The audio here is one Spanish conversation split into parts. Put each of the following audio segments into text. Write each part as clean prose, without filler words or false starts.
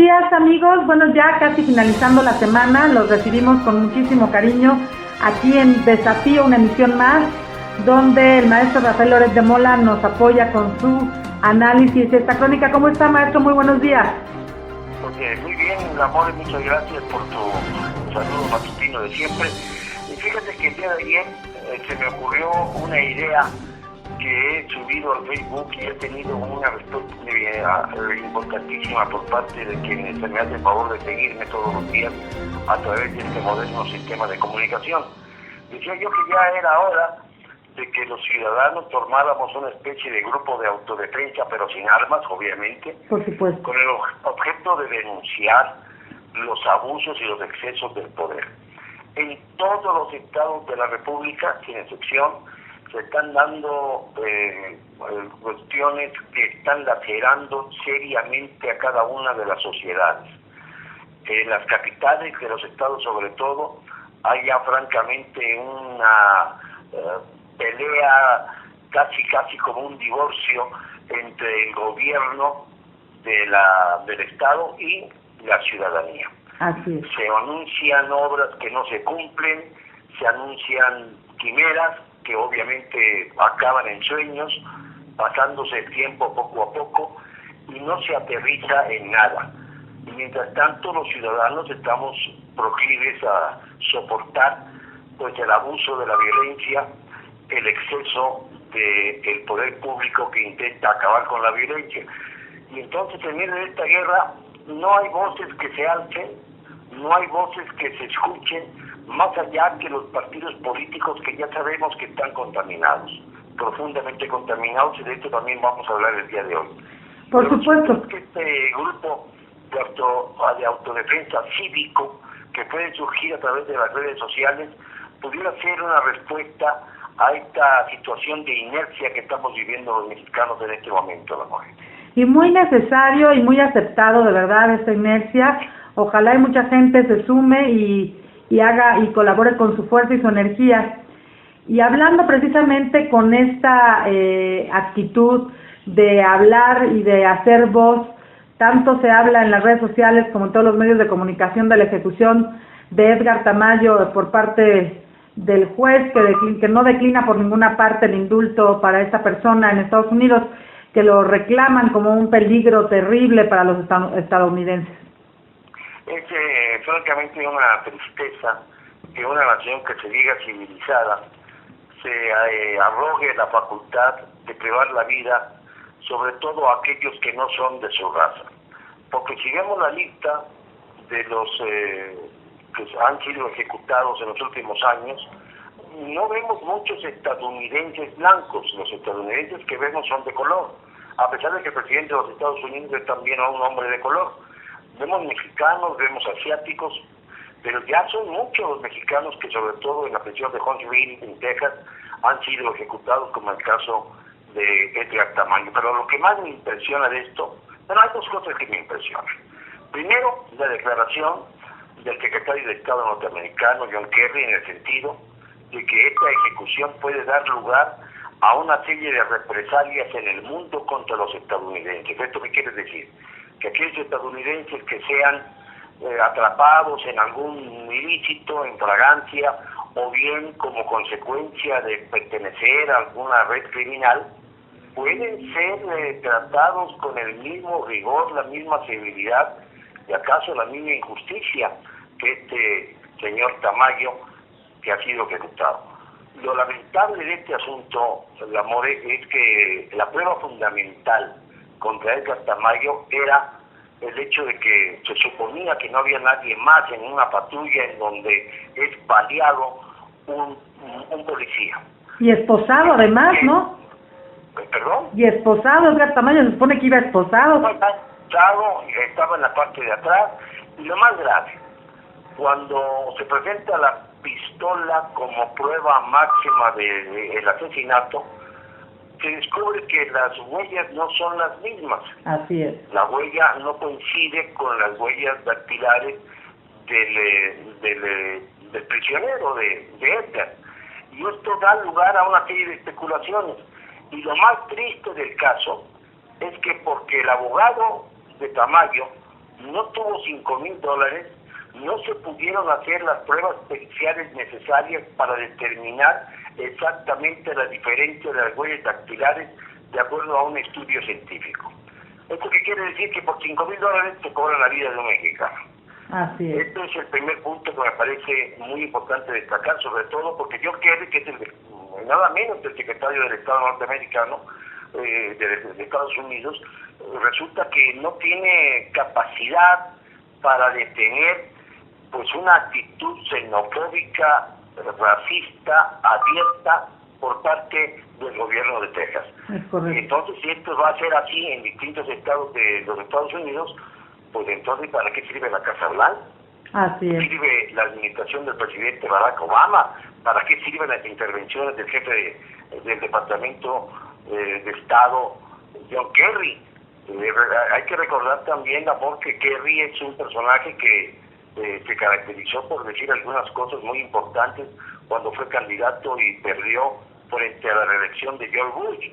días, amigos. Bueno, ya casi finalizando la semana, los recibimos con muchísimo cariño aquí en Desafío, una emisión más, donde el maestro Rafael Loret de Mola nos apoya con su análisis de esta crónica. ¿Cómo está, maestro? Muy buenos días. Muy bien, Amor, muchas gracias por tu saludo matutino de siempre. Y fíjate que el día de ayer se me ocurrió una idea que he subido al Facebook y he tenido una respuesta importantísima por parte de quienes se me hacen favor de seguirme todos los días a través de este moderno sistema de comunicación. Decía yo que ya era hora de que los ciudadanos formáramos una especie de grupo de autodefensa, pero sin armas, obviamente, por supuesto, con el objeto de denunciar los abusos y los excesos del poder. En todos los estados de la República, sin excepción, se están dando cuestiones que están lacerando seriamente a cada una de las sociedades. En las capitales de los estados, sobre todo, hay ya francamente una pelea casi como un divorcio entre el gobierno del estado y la ciudadanía. Así es. Se anuncian obras que no se cumplen, se anuncian quimeras que obviamente acaban en sueños, pasándose el tiempo poco a poco y no se aterriza en nada. Y mientras tanto los ciudadanos estamos proclives a soportar pues el abuso de la violencia, el exceso del poder público que intenta acabar con la violencia. Y entonces en medio de esta guerra no hay voces que se alcen, no hay voces que se escuchen, más allá que los partidos políticos que ya sabemos que están contaminados, profundamente contaminados, y de esto también vamos a hablar el día de hoy. Por supuesto. Que este grupo de autodefensa cívico que puede surgir a través de las redes sociales pudiera ser una respuesta a esta situación de inercia que estamos viviendo los mexicanos en este momento, amor. Y muy necesario y muy aceptado, de verdad, esta inercia. Ojalá y mucha gente se sume y haga y colabore con su fuerza y su energía. Y hablando precisamente con esta actitud de hablar y de hacer voz, tanto se habla en las redes sociales como en todos los medios de comunicación de la ejecución de Edgar Tamayo por parte del juez que no declina por ninguna parte el indulto para esta persona en Estados Unidos, que lo reclaman como un peligro terrible para los estadounidenses. Es francamente una tristeza que una nación que se diga civilizada se arrogue la facultad de privar la vida, sobre todo a aquellos que no son de su raza. Porque si vemos la lista de los que han sido ejecutados en los últimos años, no vemos muchos estadounidenses blancos. Los estadounidenses que vemos son de color, a pesar de que el presidente de los Estados Unidos es también un hombre de color. Vemos mexicanos, vemos asiáticos, pero ya son muchos los mexicanos que, sobre todo en la prisión de Huntsville, en Texas, han sido ejecutados, como el caso de Edgar Tamayo. Pero lo que más me impresiona de esto, bueno, hay dos cosas que me impresionan. Primero, la declaración del secretario de Estado norteamericano, John Kerry, en el sentido de que esta ejecución puede dar lugar a una serie de represalias en el mundo contra los estadounidenses. ¿Esto qué quiere decir? Que aquellos estadounidenses que sean atrapados en algún ilícito, en fragancia, o bien como consecuencia de pertenecer a alguna red criminal, pueden ser tratados con el mismo rigor, la misma severidad, y acaso la misma injusticia que este señor Tamayo que ha sido ejecutado. Lo lamentable de este asunto, Amor, es que la prueba fundamental contra Edgar Tamayo era el hecho de que se suponía que no había nadie más en una patrulla en donde es baleado un policía. Y esposado además, ¿no? ¿Perdón? Y esposado, Edgar Tamayo, se supone que iba esposado. Estaba en la parte de atrás, y lo más grave, cuando se presenta la pistola como prueba máxima del asesinato, se descubre que las huellas no son las mismas. Así es. La huella no coincide con las huellas dactilares del prisionero, de Edgar. Y esto da lugar a una serie de especulaciones. Y lo más triste del caso es que porque el abogado de Tamayo no tuvo $5,000, no se pudieron hacer las pruebas periciales necesarias para determinar exactamente la diferencia de las huellas dactilares de acuerdo a un estudio científico. ¿Esto qué quiere decir? Que por $5,000 se cobra la vida de un mexicano. Así es. Este es el primer punto que me parece muy importante destacar, sobre todo porque John Kerry, que es nada menos el secretario del Estado norteamericano de Estados Unidos, resulta que no tiene capacidad para detener pues una actitud xenofóbica, racista, abierta por parte del gobierno de Texas. Entonces, si esto va a ser así en distintos estados de los Estados Unidos, pues entonces, ¿para qué sirve la Casa Blanca? Así es. ¿Sirve la administración del presidente Barack Obama? ¿Para qué sirven las intervenciones del jefe del Departamento de Estado, John Kerry? Hay que recordar también, amor, que Kerry es un personaje que se caracterizó por decir algunas cosas muy importantes cuando fue candidato y perdió frente a la reelección de George Bush.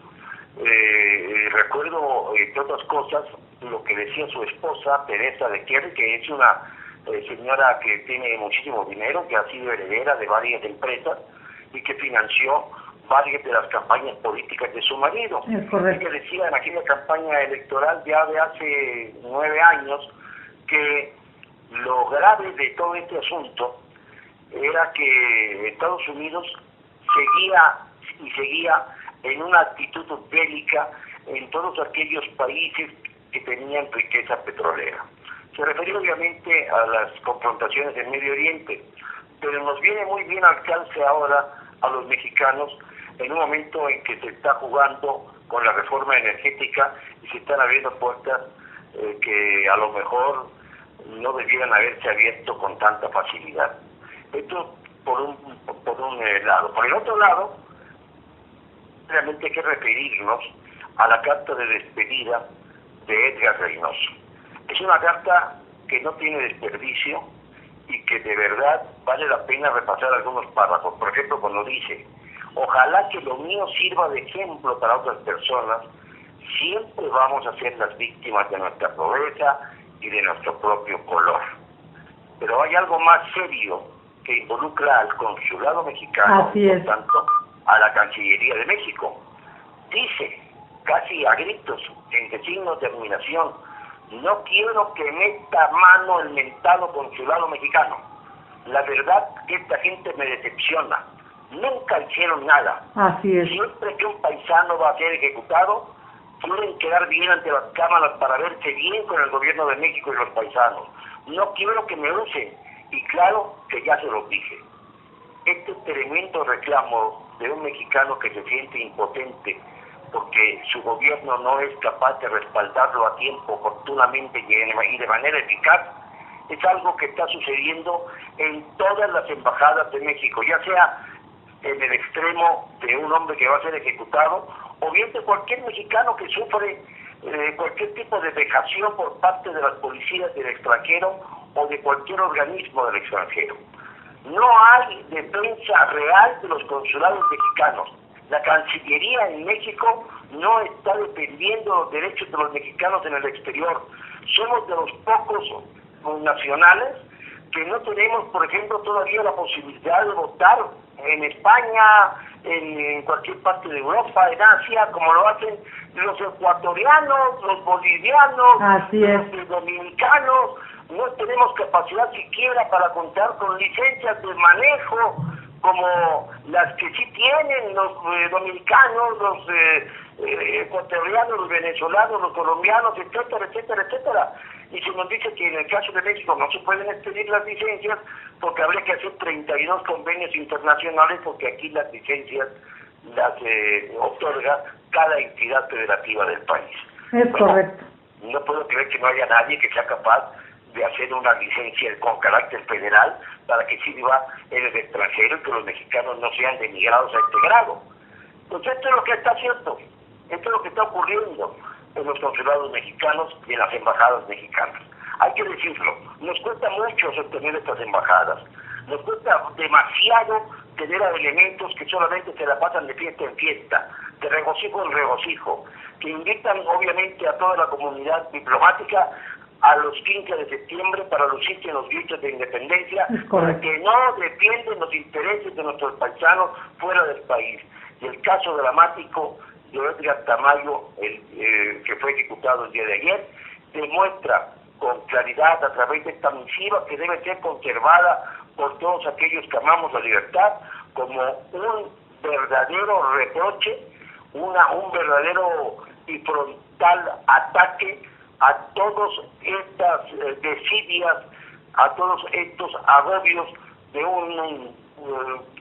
Recuerdo, entre otras cosas, lo que decía su esposa, Teresa de Kerry, que es una señora que tiene muchísimo dinero, que ha sido heredera de varias empresas y que financió varias de las campañas políticas de su marido. Es correcto. Ella decía en aquella campaña electoral ya de hace 9 años que lo grave de todo este asunto era que Estados Unidos seguía en una actitud bélica en todos aquellos países que tenían riqueza petrolera. Se refería obviamente a las confrontaciones en Medio Oriente, pero nos viene muy bien al calce ahora a los mexicanos en un momento en que se está jugando con la reforma energética y se están abriendo puertas que a lo mejor no debieran haberse abierto con tanta facilidad. Esto por un lado. Por el otro lado, realmente hay que referirnos a la carta de despedida de Edgar Reynoso. Es una carta que no tiene desperdicio y que de verdad vale la pena repasar algunos párrafos. Por ejemplo, cuando dice: ojalá que lo mío sirva de ejemplo para otras personas, siempre vamos a ser las víctimas de nuestra pobreza y de nuestro propio color. Pero hay algo más serio que involucra al consulado mexicano, por tanto, a la Cancillería de México. Dice, casi a gritos, entre signos de admiración: no quiero que meta mano el mentado consulado mexicano. La verdad que esta gente me decepciona. Nunca hicieron nada. Así es. Siempre que un paisano va a ser ejecutado, quieren quedar bien ante las cámaras para verse bien con el gobierno de México y los paisanos. No quiero que me usen. Y claro que ya se los dije. Este tremendo reclamo de un mexicano que se siente impotente porque su gobierno no es capaz de respaldarlo a tiempo, oportunamente y de manera eficaz, es algo que está sucediendo en todas las embajadas de México, ya sea en el extremo de un hombre que va a ser ejecutado, o bien de cualquier mexicano que sufre cualquier tipo de vejación por parte de las policías del extranjero o de cualquier organismo del extranjero. No hay defensa real de los consulados mexicanos. La Cancillería en México no está defendiendo los derechos de los mexicanos en el exterior. Somos de los pocos nacionales que no tenemos, por ejemplo, todavía la posibilidad de votar en España, en cualquier parte de Europa, en Asia, como lo hacen los ecuatorianos, los bolivianos, los dominicanos. No tenemos capacidad siquiera para contar con licencias de manejo como las que sí tienen los dominicanos, los ecuatorianos, los venezolanos, los colombianos, etcétera, etcétera, etcétera. Y se nos dice que en el caso de México no se pueden expedir las licencias porque habría que hacer 32 convenios internacionales, porque aquí las licencias las otorga cada entidad federativa del país. Es correcto. No puedo creer que no haya nadie que sea capaz de hacer una licencia con carácter federal para que sirva en el extranjero y que los mexicanos no sean denigrados a este grado. Pues esto es lo que está haciendo, esto es lo que está ocurriendo en los consulados mexicanos y en las embajadas mexicanas. Hay que decirlo, nos cuesta mucho sostener estas embajadas, nos cuesta demasiado tener a elementos que solamente se la pasan de fiesta en fiesta, de regocijo en regocijo, que invitan obviamente a toda la comunidad diplomática a los 15 de septiembre para lucirse en los gritos de independencia, porque no defienden los intereses de nuestros paisanos fuera del país. Y el caso dramático de Edgar Tamayo, que fue ejecutado el día de ayer, demuestra con claridad a través de esta misiva que debe ser conservada por todos aquellos que amamos la libertad como un verdadero reproche, un verdadero y frontal ataque a todas estas desidias, a todos estos agobios de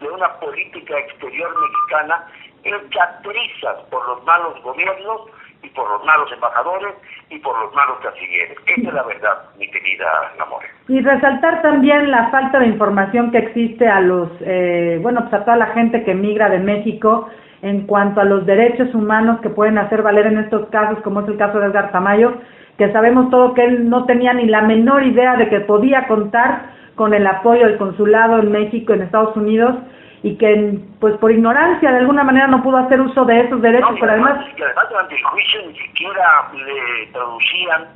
una política exterior mexicana hecha trizas por los malos gobiernos y por los malos embajadores y por los malos cancilleres. Esa es la verdad, mi querida Namore. Y resaltar también la falta de información que existe a pues a toda la gente que migra de México en cuanto a los derechos humanos que pueden hacer valer en estos casos, como es el caso de Edgar Tamayo, que sabemos todo que él no tenía ni la menor idea de que podía contar con el apoyo del consulado en México, en Estados Unidos, y que pues por ignorancia de alguna manera no pudo hacer uso de esos derechos, pero además durante el juicio ni siquiera le traducían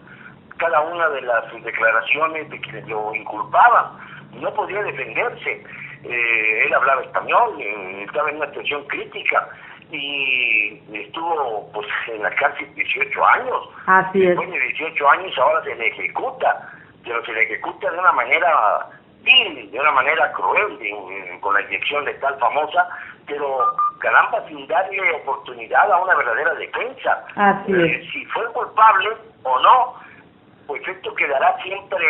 cada una de las declaraciones de quienes lo inculpaban, no podía defenderse. Él hablaba español, estaba en una situación crítica y estuvo pues en la cárcel 18 años. Así es. Después de 18 años ahora se le ejecuta, pero se le ejecuta de una manera vil, de una manera cruel, con la inyección letal famosa, pero caramba, sin darle oportunidad a una verdadera defensa. Así es. Si fue culpable o no, pues esto quedará siempre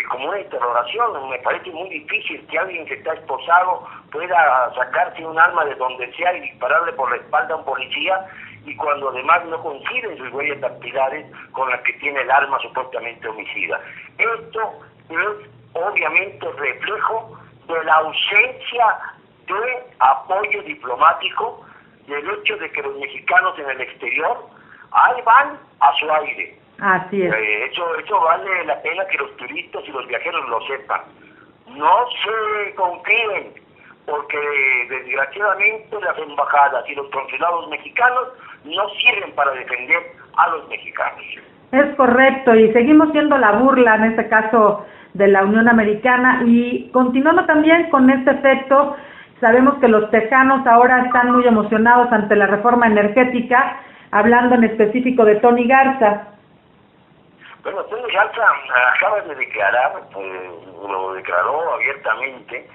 como una interrogación. Me parece muy difícil que alguien que está esposado pueda sacarse un arma de donde sea y dispararle por la espalda a un policía, y cuando además no coinciden sus huellas dactilares con las que tiene el arma supuestamente homicida. Esto es obviamente reflejo de la ausencia de apoyo diplomático, del hecho de que los mexicanos en el exterior ahí van a su aire. Así es. Eso vale la pena que los turistas y los viajeros lo sepan. No se confíen, porque desgraciadamente las embajadas y los consulados mexicanos no sirven para defender a los mexicanos. Es correcto, y seguimos siendo la burla en este caso de la Unión Americana. Y continuando también con este efecto, sabemos que los tejanos ahora están muy emocionados ante la reforma energética, hablando en específico de Tony Garza. Bueno, Tony Garza acaba de declarar, lo declaró abiertamente,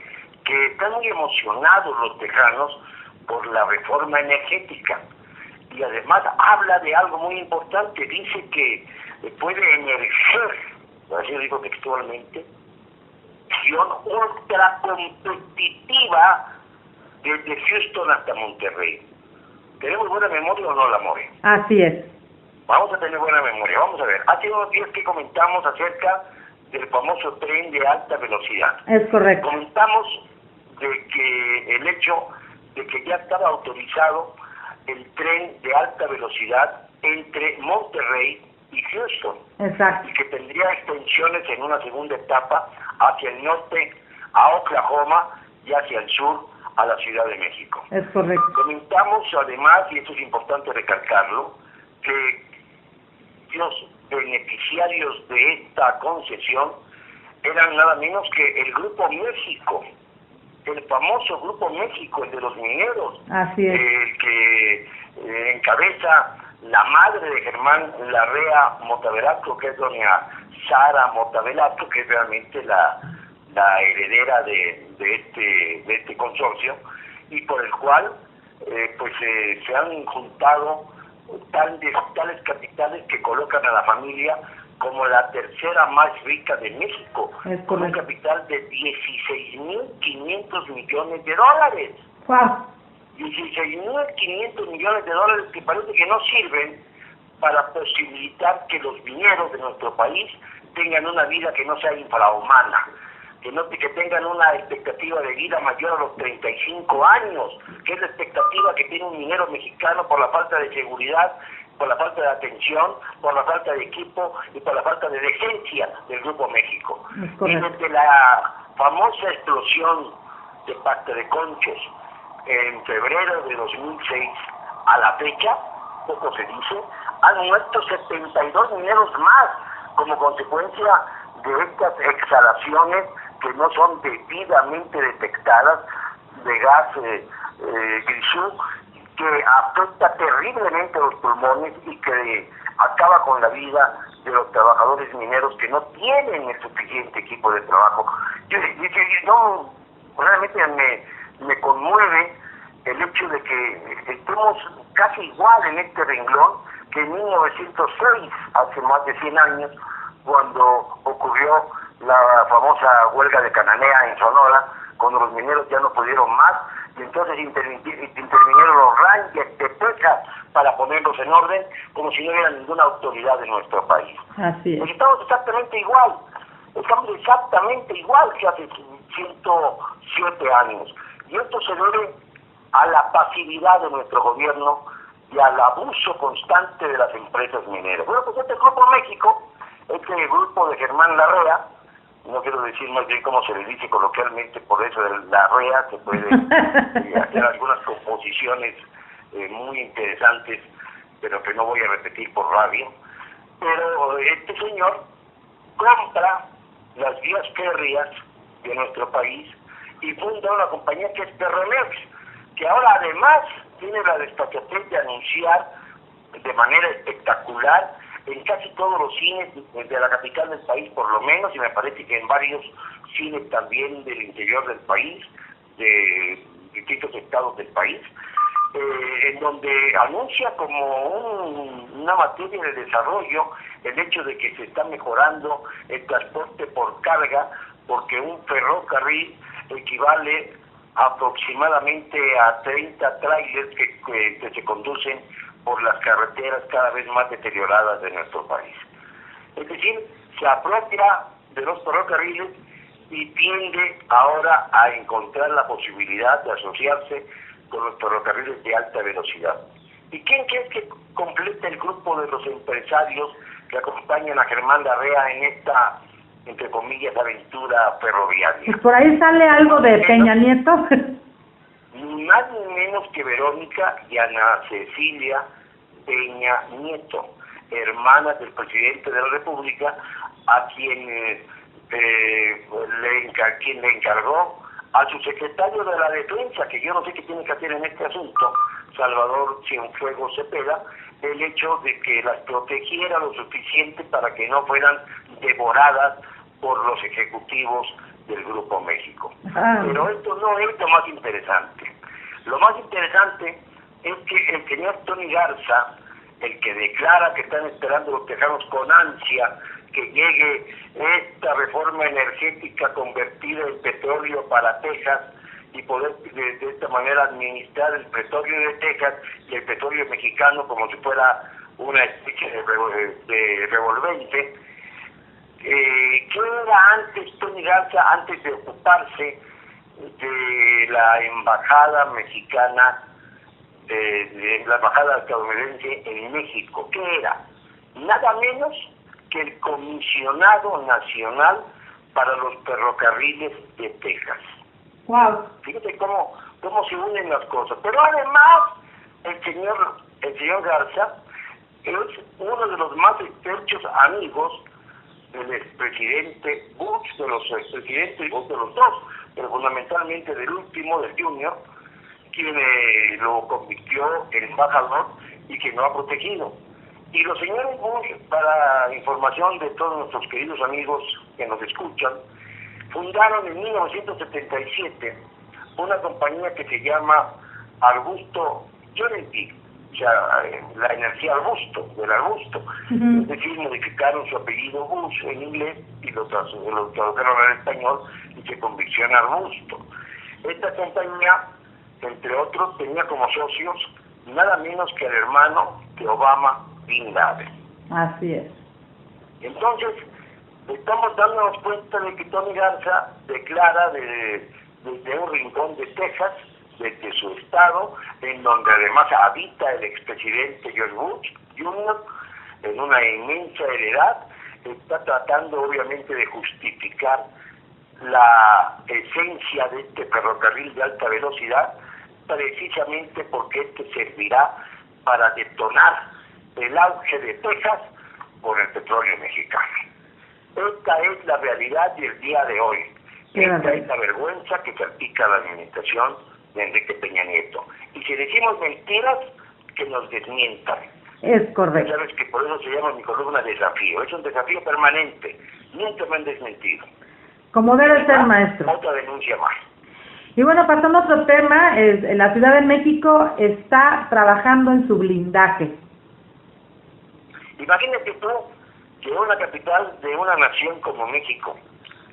que están muy emocionados los tejanos por la reforma energética. Y además habla de algo muy importante, dice que puede emerger, así lo digo textualmente, ultra competitiva desde Houston hasta Monterrey. ¿Tenemos buena memoria o no, la More? Así es. Vamos a tener buena memoria. Vamos a ver, hace unos días que comentamos acerca del famoso tren de alta velocidad. Es correcto. Comentamos de que el hecho de que ya estaba autorizado el tren de alta velocidad entre Monterrey y Houston. Exacto. Y que tendría extensiones en una segunda etapa hacia el norte a Oklahoma y hacia el sur a la Ciudad de México. Es correcto. Comentamos además, y esto es importante recalcarlo, que los beneficiarios de esta concesión eran nada menos que el Grupo México, el famoso Grupo México, el de los mineros. Así es. Que encabeza la madre de Germán Larrea Mota Velasco, que es doña Sara Mota Velasco, que es realmente la heredera de este consorcio, y por el cual se han juntado tales capitales que colocan a la familia como la tercera más rica de México, con un capital de 16.500 millones de dólares. ¡Wow! 16.500 millones de dólares que parece que no sirven para posibilitar que los mineros de nuestro país tengan una vida que no sea infrahumana, que tengan una expectativa de vida mayor a los 35 años, que es la expectativa que tiene un minero mexicano por la falta de seguridad, por la falta de atención, por la falta de equipo y por la falta de decencia del Grupo México. Y desde la famosa explosión de Pacta de Conchos en febrero de 2006 a la fecha, poco se dice, han muerto 72 mineros más como consecuencia de estas exhalaciones que no son debidamente detectadas de gas grisú, que afecta terriblemente a los pulmones y que acaba con la vida de los trabajadores mineros que no tienen el suficiente equipo de trabajo. Yo realmente me conmueve el hecho de que estemos casi igual en este renglón que en 1906, hace más de 100 años, cuando ocurrió la famosa huelga de Cananea en Sonora, cuando los mineros ya no pudieron más, y entonces intervinieron los Rangers de Texas para ponerlos en orden, como si no hubiera ninguna autoridad en nuestro país. Así es. Pues estamos exactamente igual que hace 107 años. Y esto se debe a la pasividad de nuestro gobierno y al abuso constante de las empresas mineras. Bueno, pues este Grupo México, este grupo de Germán Larrea, no quiero decir más bien cómo se le dice coloquialmente, por eso de Larrea se puede hacer algunas composiciones muy interesantes, pero que no voy a repetir por radio. Pero este señor compra las vías férreas de nuestro país y funda una compañía que es Ferromex, que ahora además tiene la desfachatez de anunciar de manera espectacular en casi todos los cines de la capital del país, por lo menos, y me parece que en varios cines también del interior del país, de distintos estados del país, en donde anuncia como una materia de desarrollo el hecho de que se está mejorando el transporte por carga, porque un ferrocarril equivale aproximadamente a 30 trailers que se conducen por las carreteras cada vez más deterioradas de nuestro país. Es decir, se apropia de los ferrocarriles y tiende ahora a encontrar la posibilidad de asociarse con los ferrocarriles de alta velocidad. ¿Y quién crees que completa el grupo de los empresarios que acompañan a Germán Larrea en esta, entre comillas, aventura ferroviaria? Pues por ahí sale algo de Peña Nieto. Ni más ni menos que Verónica y Ana Cecilia Peña Nieto, hermanas del presidente de la República, a quien le encargó a su secretario de la Defensa, que yo no sé qué tiene que hacer en este asunto, Salvador Cienfuegos Cepeda, el hecho de que las protegiera lo suficiente para que no fueran devoradas por los ejecutivos del Grupo México. Pero esto no es lo más interesante. Lo más interesante es que el señor Tony Garza, el que declara que están esperando los tejanos con ansia que llegue esta reforma energética convertida en petróleo para Texas y poder de esta manera administrar el petróleo de Texas y el petróleo mexicano como si fuera una especie de revolvente. ¿Qué era antes Tony Garza, antes de ocuparse de la embajada mexicana, de la embajada estadounidense en México? ¿Qué era? Nada menos que el comisionado nacional para los ferrocarriles de Texas. Wow. Fíjate cómo se unen las cosas. Pero además, el señor Garza es uno de los más estrechos amigos del expresidente Bush, de los expresidentes de los dos, pero fundamentalmente del último, del Junior, quien lo convirtió en embajador y que lo ha protegido. Y los señores Bush, para información de todos nuestros queridos amigos que nos escuchan, fundaron en 1977 una compañía que se llama Arbusto Energy, o sea, la energía del arbusto. Es decir, modificaron su apellido Bush en inglés y lo tradujeron al español y se convirtió en Arbusto. Esta compañía, entre otros, tenía como socios nada menos que el hermano de Obama, Bin Laden. Así es. Entonces, estamos dándonos cuenta de que Tony Garza declara desde un rincón de Texas, desde su estado, en donde además habita el expresidente George Bush Jr., en una inmensa heredad, está tratando obviamente de justificar la esencia de este ferrocarril de alta velocidad, precisamente porque este servirá para detonar el auge de Texas por el petróleo mexicano. Esta es la realidad del día de hoy. Esta es la vergüenza que salpica la administración de Enrique Peña Nieto. Y si decimos mentiras, que nos desmientan. Es correcto. Ya sabes que por eso se llama mi columna desafío. Es un desafío permanente. Nunca me han desmentido. Como debe ser, maestro. Otra denuncia más. Y bueno, pasando a otro tema, la Ciudad de México está trabajando en su blindaje. Imagínate tú que una capital de una nación como México,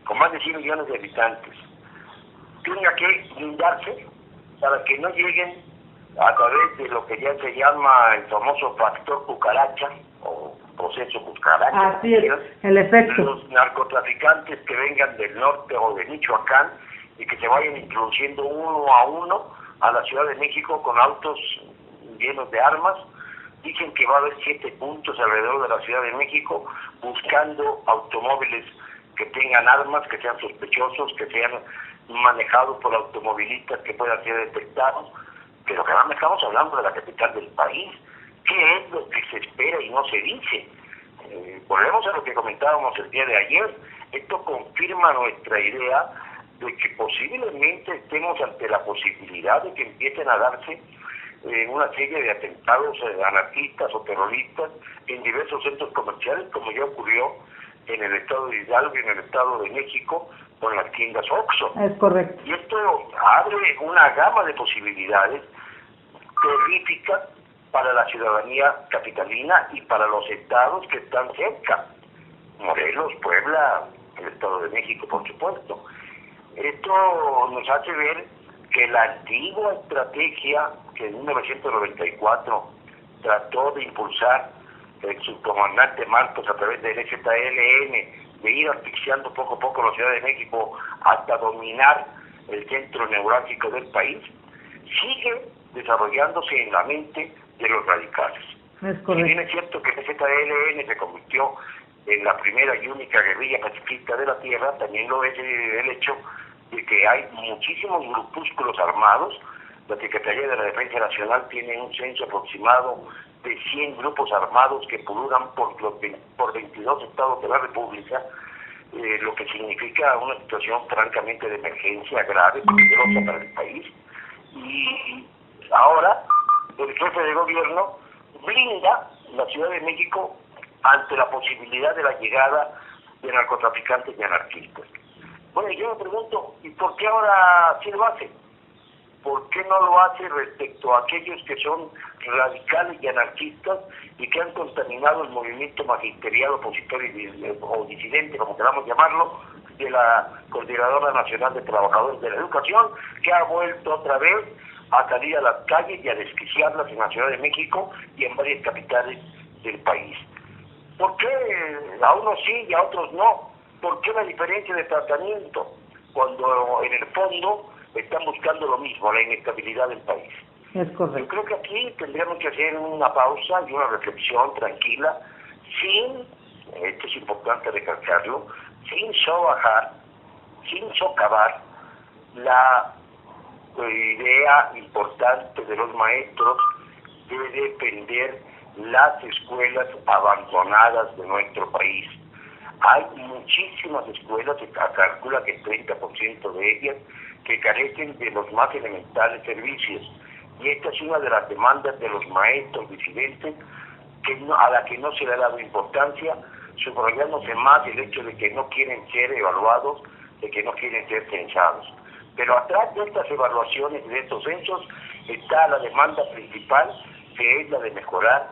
con más de 100 millones de habitantes, tenga que blindarse para que no lleguen a través de lo que ya se llama el famoso factor cucaracha o proceso cucaracha. Así es, el efecto. Los narcotraficantes que vengan del norte o de Michoacán y que se vayan introduciendo uno a uno a la Ciudad de México con autos llenos de armas. Dicen que va a haber 7 puntos alrededor de la Ciudad de México buscando automóviles que tengan armas, que sean sospechosos, que sean manejados por automovilistas que puedan ser detectados. Pero caramba, estamos hablando de la capital del país. ¿Qué es lo que se espera y no se dice? Volvemos a lo que comentábamos el día de ayer. Esto confirma nuestra idea de que posiblemente estemos ante la posibilidad de que empiecen a darse una serie de atentados anarquistas o terroristas en diversos centros comerciales, como ya ocurrió en el estado de Hidalgo y en el estado de México con las tiendas Oxxo. Es correcto. Y esto abre una gama de posibilidades terríficas para la ciudadanía capitalina y para los estados que están cerca. Morelos, Puebla, el estado de México, por supuesto. Esto nos hace ver que la antigua estrategia que en 1994 trató de impulsar el subcomandante Marcos a través del ZLN, de ir asfixiando poco a poco la Ciudad de México hasta dominar el centro neurálgico del país, sigue desarrollándose en la mente de los radicales. Si bien es cierto que el ZLN se convirtió en la primera y única guerrilla pacifista de la tierra, también lo es el hecho de que hay muchísimos grupúsculos armados. La Secretaría de la Defensa Nacional tiene un censo aproximado de 100 grupos armados que pululan por 22 estados de la República, lo que significa una situación francamente de emergencia grave, peligrosa para el país. Y ahora el jefe de gobierno blinda la Ciudad de México ante la posibilidad de la llegada de narcotraficantes y anarquistas. Bueno, yo me pregunto, ¿y por qué ahora sí lo hace? ¿Por qué no lo hace respecto a aquellos que son radicales y anarquistas y que han contaminado el movimiento magisterial opositor o disidente, como queramos llamarlo, de la Coordinadora Nacional de Trabajadores de la Educación, que ha vuelto otra vez a salir a las calles y a desquiciarlas en la Ciudad de México y en varias capitales del país? ¿Por qué a unos sí y a otros no? ¿Por qué la diferencia de tratamiento cuando en el fondo están buscando lo mismo, la inestabilidad del país? Es correcto. Yo creo que aquí tendríamos que hacer una pausa y una reflexión tranquila, sin, esto es importante recalcarlo, sin sobajar, sin socavar la idea importante de los maestros de defender las escuelas abandonadas de nuestro país. Hay muchísimas escuelas, se calcula que el 30% de ellas, que carecen de los más elementales servicios. Y esta es una de las demandas de los maestros disidentes a la que no se le ha dado importancia, subrayándose más el hecho de que no quieren ser evaluados, de que no quieren ser censados. Pero atrás de estas evaluaciones y de estos censos está la demanda principal, que es la de mejorar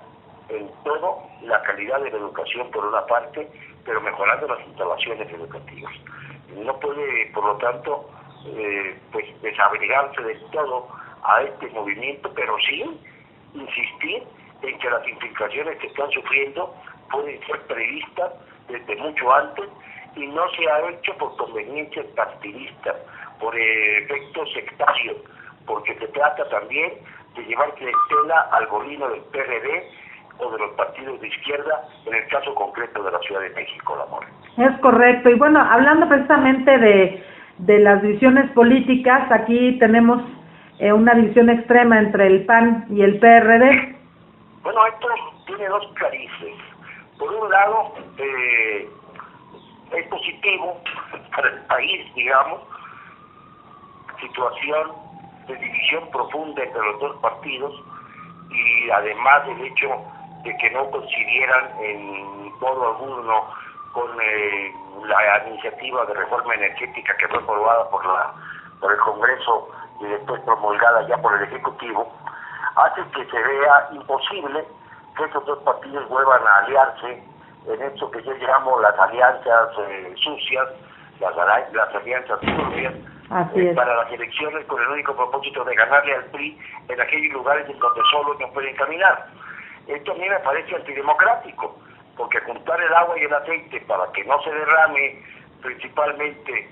en todo la calidad de la educación por una parte, pero mejorando las instalaciones educativas. No puede, por lo tanto, desabrigarse del todo a este movimiento, pero sí insistir en que las infiltraciones que están sufriendo pueden ser previstas desde mucho antes y no se ha hecho por conveniencias partidistas, por efectos sectarios, porque se trata también de llevar clientela al molino del PRD o de los partidos de izquierda, en el caso concreto de la Ciudad de México, la More. Es correcto. Y bueno, hablando precisamente de las divisiones políticas, aquí tenemos una división extrema entre el PAN y el PRD. Bueno, esto tiene dos carices. Por un lado, Es positivo para el país, digamos, situación de división profunda entre los dos partidos, y además el hecho de que no coincidieran en modo alguno con la iniciativa de reforma energética que fue aprobada por el Congreso y después promulgada ya por el Ejecutivo, hace que se vea imposible que estos dos partidos vuelvan a aliarse en esto que yo llamo las alianzas sucias, las alianzas turbias, para las elecciones, con el único propósito de ganarle al PRI en aquellos lugares en donde solo no pueden caminar. Esto a mí me parece antidemocrático, porque juntar el agua y el aceite para que no se derrame principalmente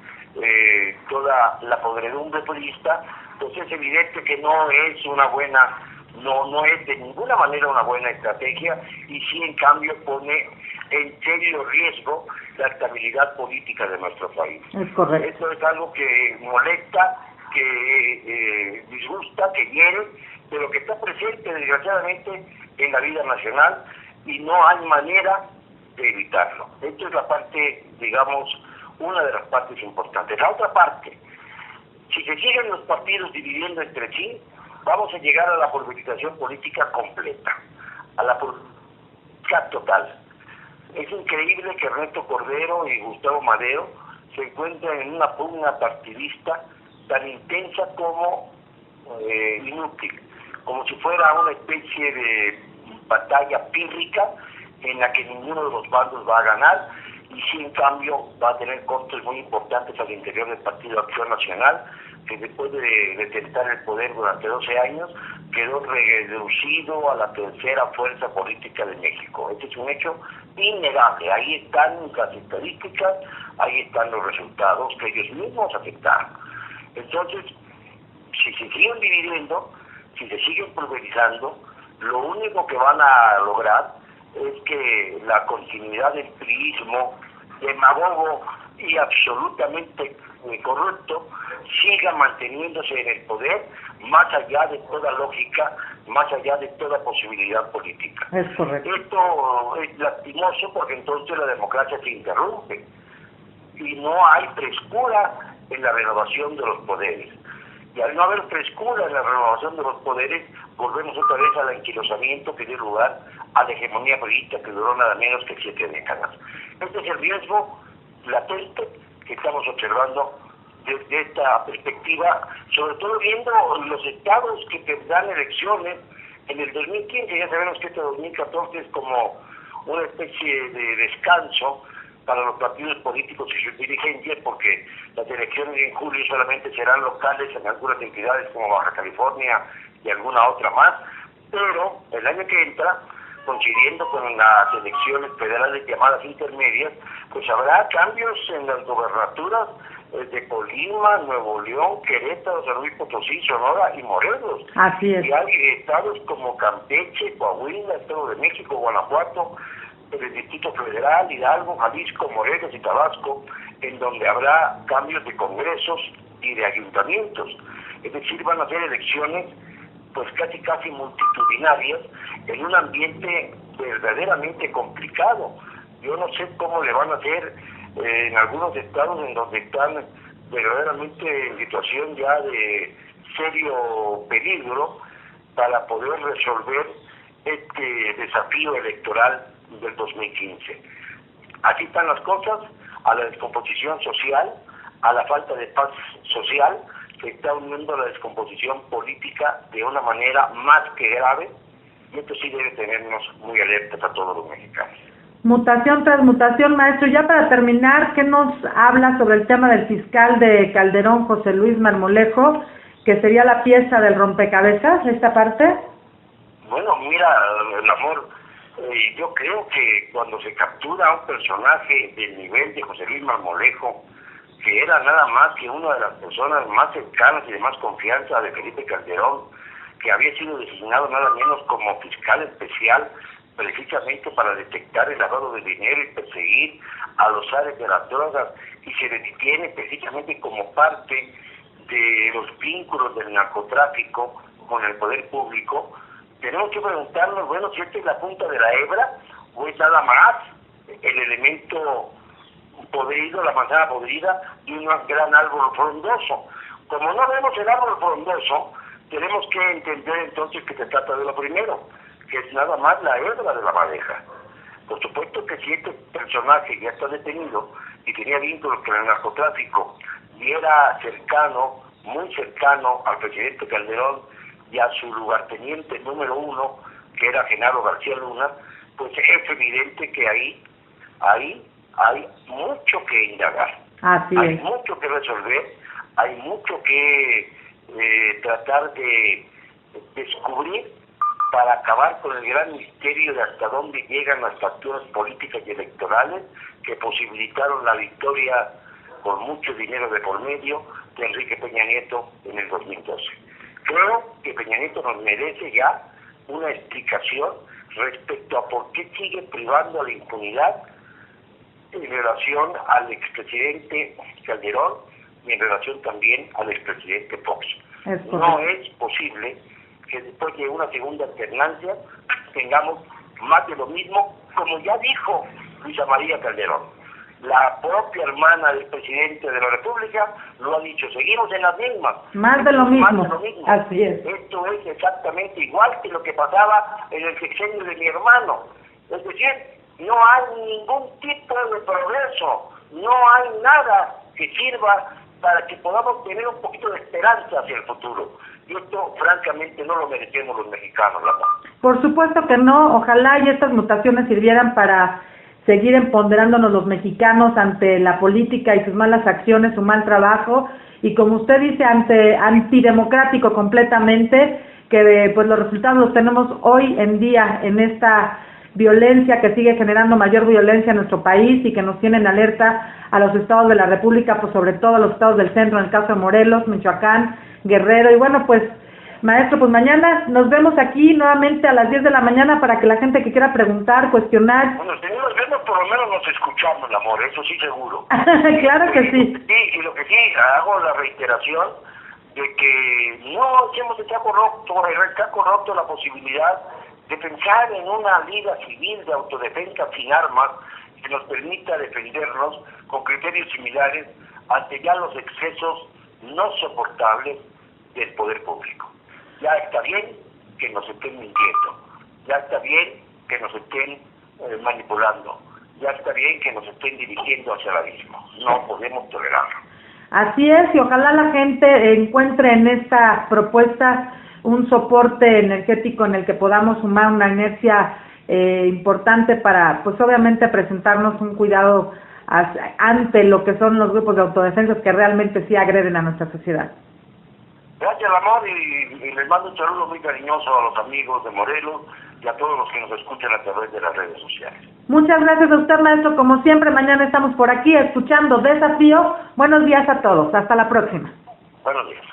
toda la podredumbre priista, pues es evidente que no es una buena, no es de ninguna manera una buena estrategia, y sí en cambio pone en serio riesgo la estabilidad política de nuestro país. Es correcto. Esto es algo que molesta, que disgusta, que hiere, pero que está presente desgraciadamente en la vida nacional, y no hay manera de evitarlo. Esto es la parte, digamos, una de las partes importantes. La otra parte, si se siguen los partidos dividiendo entre sí, vamos a llegar a la pulverización política completa, a la pulverización total. Es increíble que Ernesto Cordero y Gustavo Madero se encuentren en una pugna partidista tan intensa como inútil, como si fuera una especie de batalla pírrica en la que ninguno de los bandos va a ganar, y sí en cambio va a tener costos muy importantes al interior del Partido Acción Nacional, que después de tentar el poder durante 12 años quedó reducido a la tercera fuerza política de México. Este es un hecho innegable. Ahí están las estadísticas, ahí están los resultados que ellos mismos aceptaron. Entonces, si se siguen dividiendo, si se siguen pulverizando, lo único que van a lograr es que la continuidad del priismo demagogo y absolutamente corrupto siga manteniéndose en el poder, más allá de toda lógica, más allá de toda posibilidad política. Es correcto. Esto es lastimoso, porque entonces la democracia se interrumpe y no hay frescura en la renovación de los poderes. Y al no haber frescura en la renovación de los poderes, volvemos otra vez al anquilosamiento que dio lugar a la hegemonía priista, que duró nada menos que 7 décadas. Este es el riesgo latente que estamos observando desde esta perspectiva, sobre todo viendo los estados que tendrán elecciones en el 2015. Ya sabemos que este 2014 es como una especie de descanso para los partidos políticos y sus dirigentes, porque las elecciones en julio solamente serán locales en algunas entidades como Baja California y alguna otra más, pero el año que entra, coincidiendo con las elecciones federales llamadas intermedias, pues habrá cambios en las gobernaturas de Colima, Nuevo León, Querétaro, San Luis Potosí, Sonora y Morelos. Así es. Y hay estados como Campeche, Coahuila, Estado de México, Guanajuato, el Distrito Federal, Hidalgo, Jalisco, Morelos y Tabasco, en donde habrá cambios de congresos y de ayuntamientos. Es decir, van a ser elecciones pues casi multitudinarias, en un ambiente verdaderamente complicado. Yo no sé cómo le van a hacer en algunos estados en donde están verdaderamente en situación ya de serio peligro para poder resolver este desafío electoral del 2015. Así están las cosas, a la descomposición social, a la falta de paz social, se está uniendo la descomposición política de una manera más que grave, y esto sí debe tenernos muy alertas a todos los mexicanos. Mutación tras mutación, maestro. Ya para terminar, ¿qué nos habla sobre el tema del fiscal de Calderón, José Luis Marmolejo, que sería la pieza del rompecabezas, esta parte? Bueno, mira, el amor, yo creo que cuando se captura a un personaje del nivel de José Luis Marmolejo, que era nada más que una de las personas más cercanas y de más confianza de Felipe Calderón, que había sido designado nada menos como fiscal especial precisamente para detectar el lavado de dinero y perseguir a los zares de las drogas, y se le detiene precisamente como parte de los vínculos del narcotráfico con el poder público. Tenemos que preguntarnos, bueno, si esta es la punta de la hebra o es nada más el elemento podrido, la manzana podrida de un gran árbol frondoso. Como no vemos el árbol frondoso, tenemos que entender entonces que se trata de lo primero, que es nada más la hebra de la madeja. Por supuesto que si este personaje ya está detenido y tenía vínculos con el narcotráfico y era cercano, muy cercano al presidente Calderón y a su lugarteniente número 1, que era Genaro García Luna, pues es evidente que ahí hay mucho que indagar. Hay mucho que resolver, hay mucho que tratar de descubrir para acabar con el gran misterio de hasta dónde llegan las facturas políticas y electorales que posibilitaron la victoria con mucho dinero de por medio de Enrique Peña Nieto en el 2012. Creo que Peña Nieto nos merece ya una explicación respecto a por qué sigue privando la impunidad en relación al expresidente Calderón y en relación también al expresidente Fox. No es posible que después de una segunda alternancia tengamos más de lo mismo, como ya dijo Luisa María Calderón. La propia hermana del presidente de la República lo ha dicho, seguimos en las mismas. Más de lo mismo. Así es. Esto es exactamente igual que lo que pasaba en el sexenio de mi hermano. Es decir, no hay ningún tipo de progreso, no hay nada que sirva para que podamos tener un poquito de esperanza hacia el futuro. Y esto, francamente, no lo merecemos los mexicanos, Lamar. Por supuesto que no. Ojalá y estas mutaciones sirvieran para seguir empoderándonos los mexicanos ante la política y sus malas acciones, su mal trabajo, y como usted dice, antidemocrático completamente, que pues los resultados los tenemos hoy en día en esta violencia que sigue generando mayor violencia en nuestro país y que nos tienen alerta a los estados de la República, pues sobre todo a los estados del centro, en el caso de Morelos, Michoacán, Guerrero, y bueno, pues maestro, pues mañana nos vemos aquí nuevamente a las 10 de la mañana para que la gente que quiera preguntar, cuestionar. Bueno, si no nos vemos, por lo menos nos escuchamos, amor, eso sí seguro. Claro que sí. Sí, y lo que sí, hago la reiteración de que no hemos está corrupto la posibilidad de pensar en una liga civil de autodefensa sin armas que nos permita defendernos con criterios similares ante ya los excesos no soportables del poder público. Ya está bien que nos estén mintiendo, ya está bien que nos estén manipulando, ya está bien que nos estén dirigiendo hacia el abismo. No podemos tolerarlo. Así es, y ojalá la gente encuentre en esta propuesta un soporte energético en el que podamos sumar una inercia importante para, pues obviamente, presentarnos un cuidado ante lo que son los grupos de autodefensa que realmente sí agreden a nuestra sociedad. Gracias, amor, y les mando un saludo muy cariñoso a los amigos de Morelos y a todos los que nos escuchan a través de las redes sociales. Muchas gracias, doctor maestro. Como siempre, mañana estamos por aquí escuchando Desafío. Buenos días a todos. Hasta la próxima. Buenos días.